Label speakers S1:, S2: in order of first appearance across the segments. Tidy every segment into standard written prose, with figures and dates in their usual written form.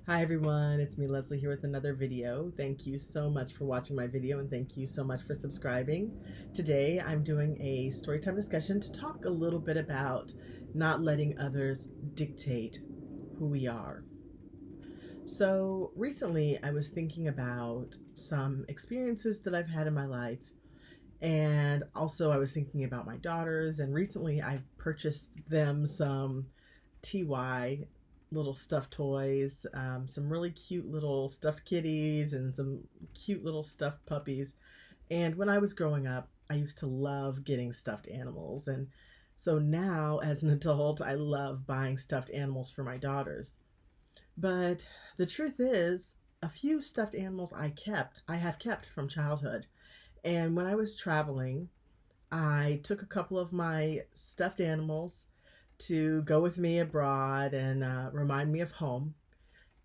S1: Hi everyone, it's me Leslie here with another video. Thank you so much for watching my video and thank you so much for subscribing. Today I'm doing a storytime discussion to talk a little bit about not letting others dictate who we are. So recently I was thinking about some experiences that I've had in my life, and also I was thinking about my daughters, and recently I've purchased them some TY little stuffed toys, some really cute little stuffed kitties, and some cute little stuffed puppies. And when I was growing up, I used to love getting stuffed animals. And so now, as an adult, I love buying stuffed animals for my daughters. But the truth is, a few stuffed animals I have kept from childhood. And when I was traveling, I took a couple of my stuffed animals to go with me abroad and remind me of home.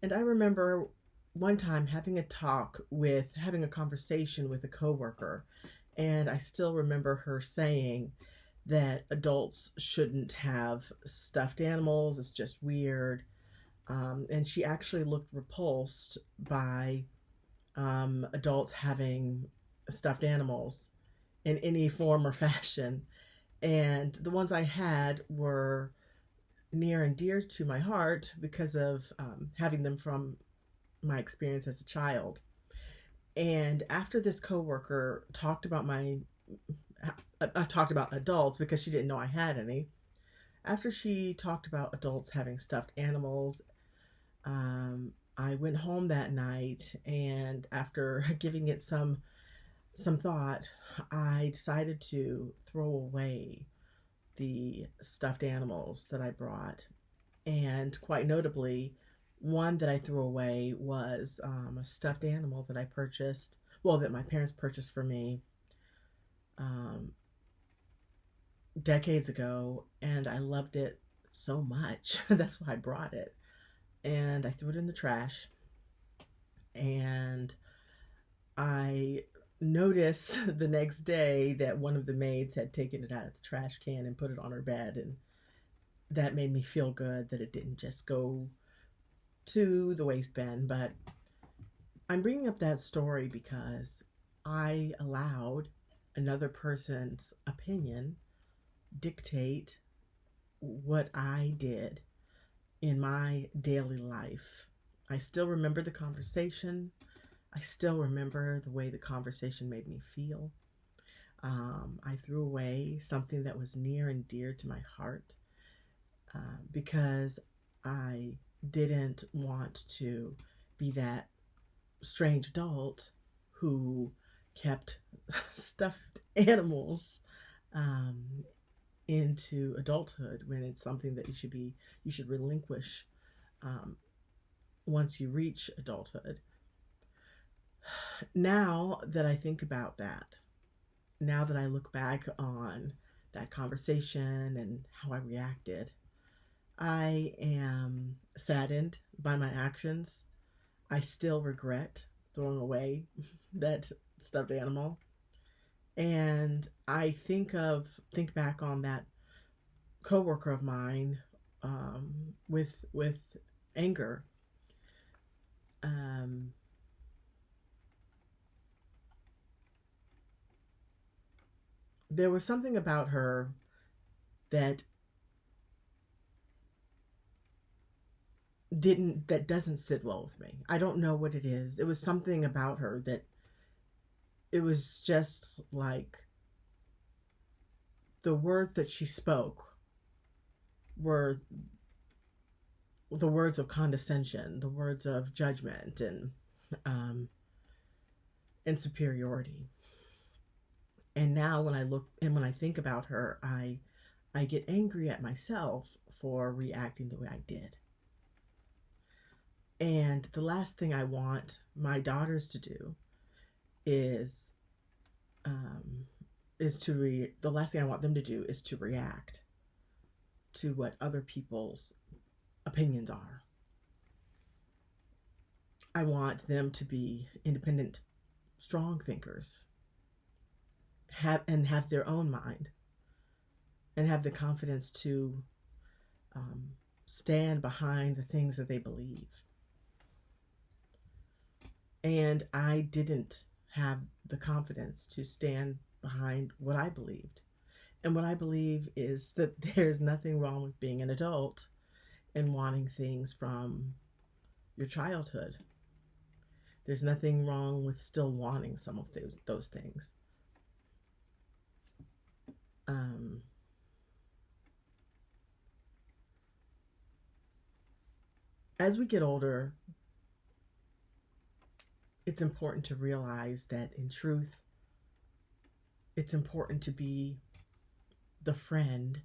S1: And I remember one time having a conversation with a coworker, and I still remember her saying that adults shouldn't have stuffed animals. It's just weird. And she actually looked repulsed by adults having stuffed animals in any form or fashion. And the ones I had were near and dear to my heart because of having them from my experience as a child. And after this coworker talked about talked about adults because she didn't know I had any. After she talked about adults having stuffed animals, I went home that night, and after giving it some thought, I decided to throw away the stuffed animals that I brought. And quite notably, one that I threw away was a stuffed animal that that my parents purchased for me decades ago, and I loved it so much. That's why I brought it. And I threw it in the trash, and I noticed the next day that one of the maids had taken it out of the trash can and put it on her bed, and that made me feel good that it didn't just go to the waste bin. But I'm bringing up that story because I allowed another person's opinion dictate what I did in my daily life. I still remember the conversation. I still remember the way the conversation made me feel. I threw away something that was near and dear to my heart because I didn't want to be that strange adult who kept stuffed animals into adulthood when it's something that you should relinquish once you reach adulthood. Now that I think about that, now that I look back on that conversation and how I reacted, I am saddened by my actions. I still regret throwing away that stuffed animal. And I think back on that coworker of mine with anger. There was something about her that doesn't sit well with me. I don't know what it is. It was something about her that it was just like the words that she spoke were the words of condescension, the words of judgment and superiority. And now when I think about her, I get angry at myself for reacting the way I did. And the last thing I want my daughters to do is the last thing I want them to do is to react to what other people's opinions are. I want them to be independent, strong thinkers, have their own mind, and have the confidence to stand behind the things that they believe. And I didn't have the confidence to stand behind what I believed. And what I believe is that there's nothing wrong with being an adult and wanting things from your childhood. There's nothing wrong with still wanting some of those things. As we get older, it's important to realize that in truth, it's important to be the friend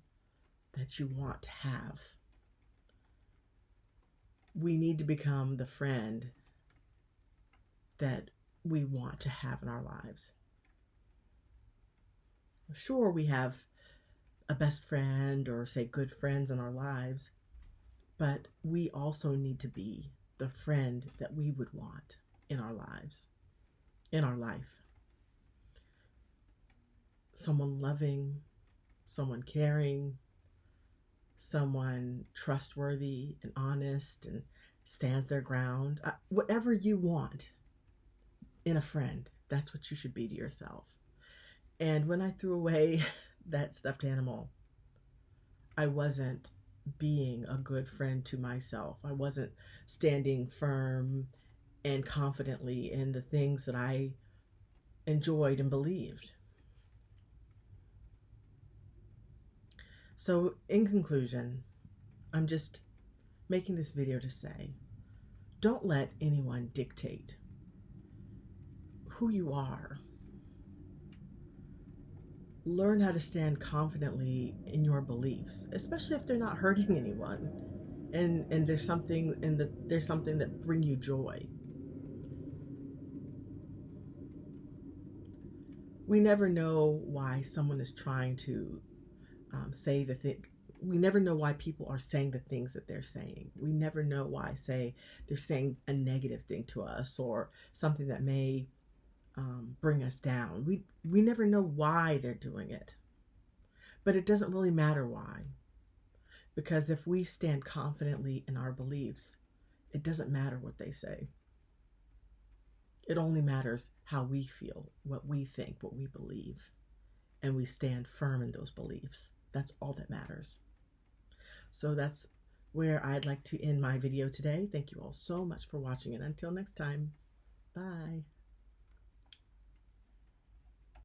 S1: that you want to have. We need to become the friend that we want to have in our lives. Sure, we have a best friend or say good friends in our lives, but we also need to be the friend that we would want in our lives, in our life. Someone loving, someone caring, someone trustworthy and honest and stands their ground. Whatever you want in a friend, that's what you should be to yourself. And when I threw away that stuffed animal, I wasn't being a good friend to myself. I wasn't standing firm and confidently in the things that I enjoyed and believed. So in conclusion, I'm just making this video to say, don't let anyone dictate who you are. Learn how to stand confidently in your beliefs, especially if they're not hurting anyone, and there's something that bring you joy. We never know why someone is trying to say the thing. We never know why people are saying the things that they're saying. We never know why they're saying a negative thing to us or something that may bring us down. We never know why they're doing it, but it doesn't really matter why, because if we stand confidently in our beliefs, it doesn't matter what they say. It only matters how we feel, what we think, what we believe, and we stand firm in those beliefs. That's all that matters. So that's where I'd like to end my video today. Thank you all so much for watching, and until next time, bye.